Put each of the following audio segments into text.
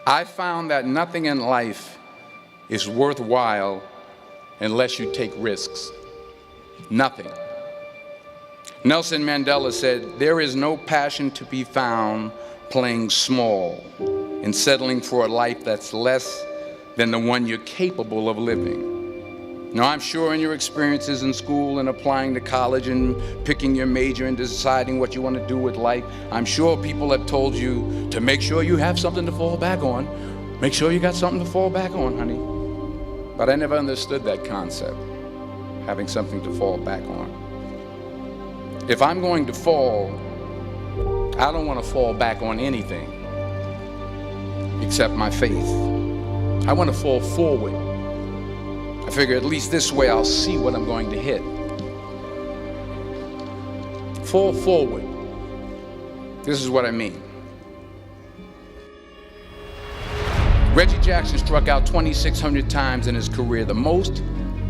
I found that nothing in life is worthwhile unless you take risks. Nothing. Nelson Mandela said, "There is no passion to be found playing small and settling for a life that's less than the one you're capable of living." Now, I'm sure in your experiences in school and applying to college and picking your major and deciding what you want to do with life, I'm sure people have told you to make sure you have something to fall back on. Make sure you got something to fall back on, honey. But I never understood that concept, having something to fall back on. If I'm going to fall, I don't want to fall back on anything except my faith. I want to fall forward. I figure at least this way I'll see what I'm going to hit. Fall forward. This is what I mean. Reggie Jackson struck out 2,600 times in his career, the most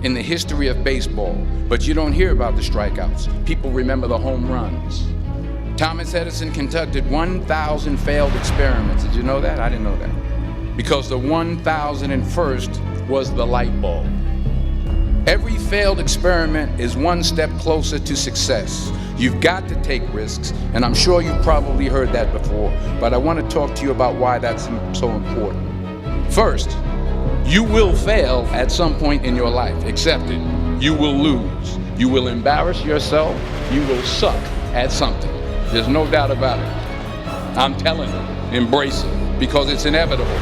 in the history of baseball. But you don't hear about the strikeouts. People remember the home runs. Thomas Edison conducted 1,000 failed experiments. Did you know that? I didn't know that. Because the 1,001st was the light bulb. Every failed experiment is one step closer to success. You've got to take risks, and I'm sure you've probably heard that before, but I want to talk to you about why that's so important. First, you will fail at some point in your life. Accept it. You will lose. You will embarrass yourself. You will suck at something. There's no doubt about it. I'm telling you, embrace it, because it's inevitable.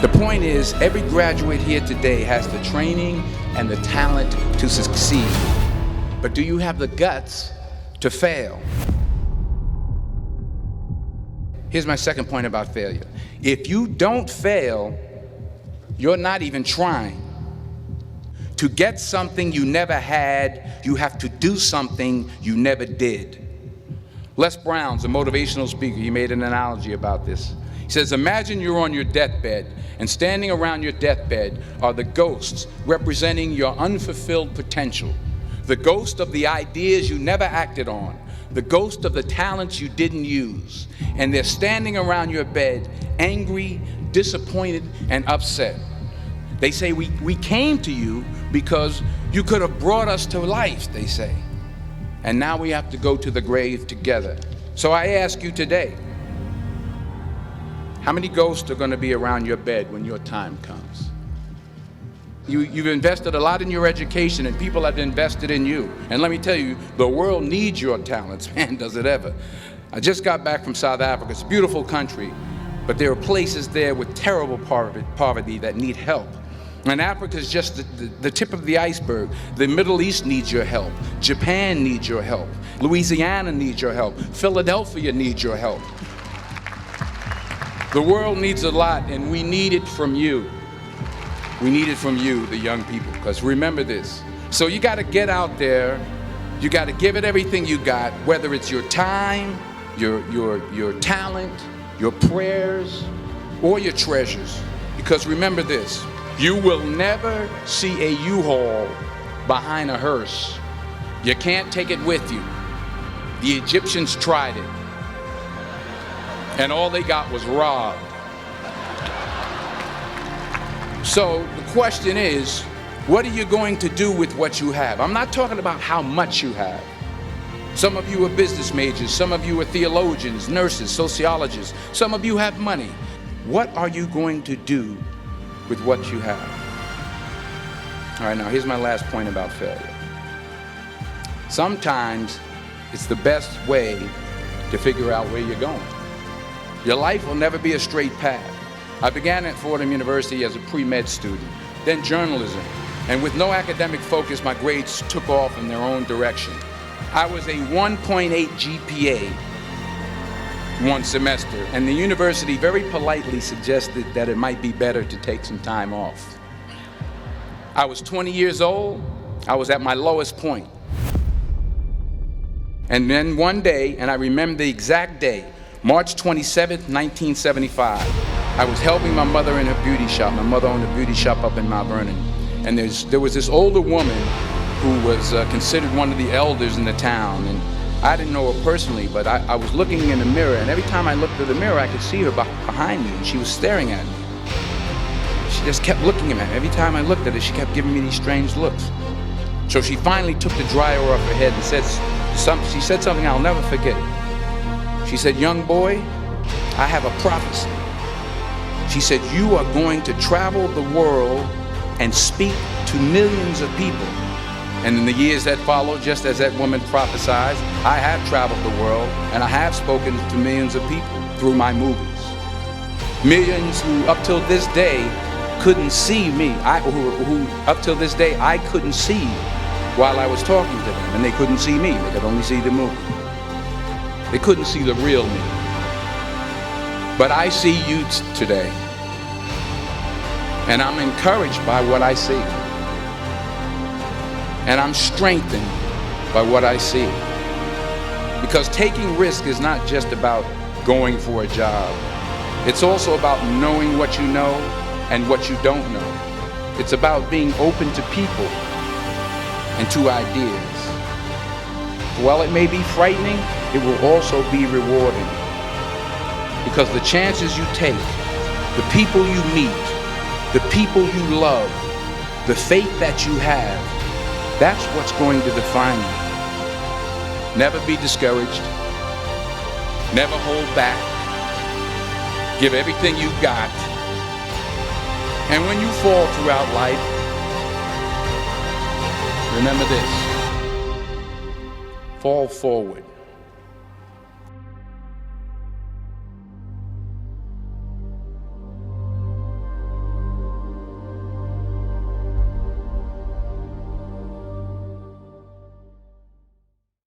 The point is, every graduate here today has the training and the talent to succeed. But do you have the guts to fail? Here's my second point about failure. If you don't fail, you're not even trying. To get something you never had, you have to do something you never did. Les Brown's a motivational speaker. He made an analogy about this. He says, imagine you're on your deathbed, and standing around your deathbed are the ghosts representing your unfulfilled potential, the ghost of the ideas you never acted on, the ghost of the talents you didn't use. And they're standing around your bed, angry, disappointed, and upset. They say, we came to you because you could have brought us to life, they say. And now we have to go to the grave together. So I ask you today, how many ghosts are going to be around your bed when your time comes? You've invested a lot in your education, and people have invested in you. And let me tell you, the world needs your talents. Man, does it ever. I just got back from South Africa. It's a beautiful country, but there are places there with terrible poverty that need help. And Africa is just the tip of the iceberg. The Middle East needs your help. Japan needs your help. Louisiana needs your help. Philadelphia needs your help. The world needs a lot, and we need it from you. We need it from you, the young people, because remember this. So you got to get out there. You got to give it everything you got, whether it's your time, your talent, your prayers, or your treasures. Because remember this, you will never see a U-Haul behind a hearse. You can't take it with you. The Egyptians tried it, and all they got was robbed. So the question is, what are you going to do with what you have? I'm not talking about how much you have. Some of you are business majors, some of you are theologians, nurses, sociologists, some of you have money. What are you going to do with what you have? All right, now here's my last point about failure. Sometimes it's the best way to figure out where you're going. Your life will never be a straight path. I began at Fordham University as a pre-med student, then journalism, and with no academic focus, my grades took off in their own direction. I was a 1.8 GPA one semester, and the university very politely suggested that it might be better to take some time off. I was 20 years old. I was at my lowest point. And then one day, and I remember the exact day, March 27th, 1975, I was helping my mother in her beauty shop. My mother owned a beauty shop up in Mount Vernon. And there was this older woman who was considered one of the elders in the town. And I didn't know her personally, but I was looking in the mirror, and every time I looked at the mirror, I could see her behind me, and she was staring at me. She just kept looking at me. Every time I looked at her, she kept giving me these strange looks. So she finally took the dryer off her head and she said something I'll never forget. She said, "Young boy, I have a prophecy." She said, "You are going to travel the world and speak to millions of people." And in the years that followed, just as that woman prophesied, I have traveled the world and I have spoken to millions of people through my movies. Millions who up till this day couldn't see me, who up till this day I couldn't see while I was talking to them, and they couldn't see me, they could only see the movie. They couldn't see the real me. But I see you today, and I'm encouraged by what I see. And I'm strengthened by what I see. Because taking risk is not just about going for a job. It's also about knowing what you know and what you don't know. It's about being open to people and to ideas. While it may be frightening, it will also be rewarding. Because the chances you take, the people you meet, the people you love, the faith that you have, that's what's going to define you. Never be discouraged. Never hold back. Give everything you got. And when you fall throughout life, remember this: fall forward.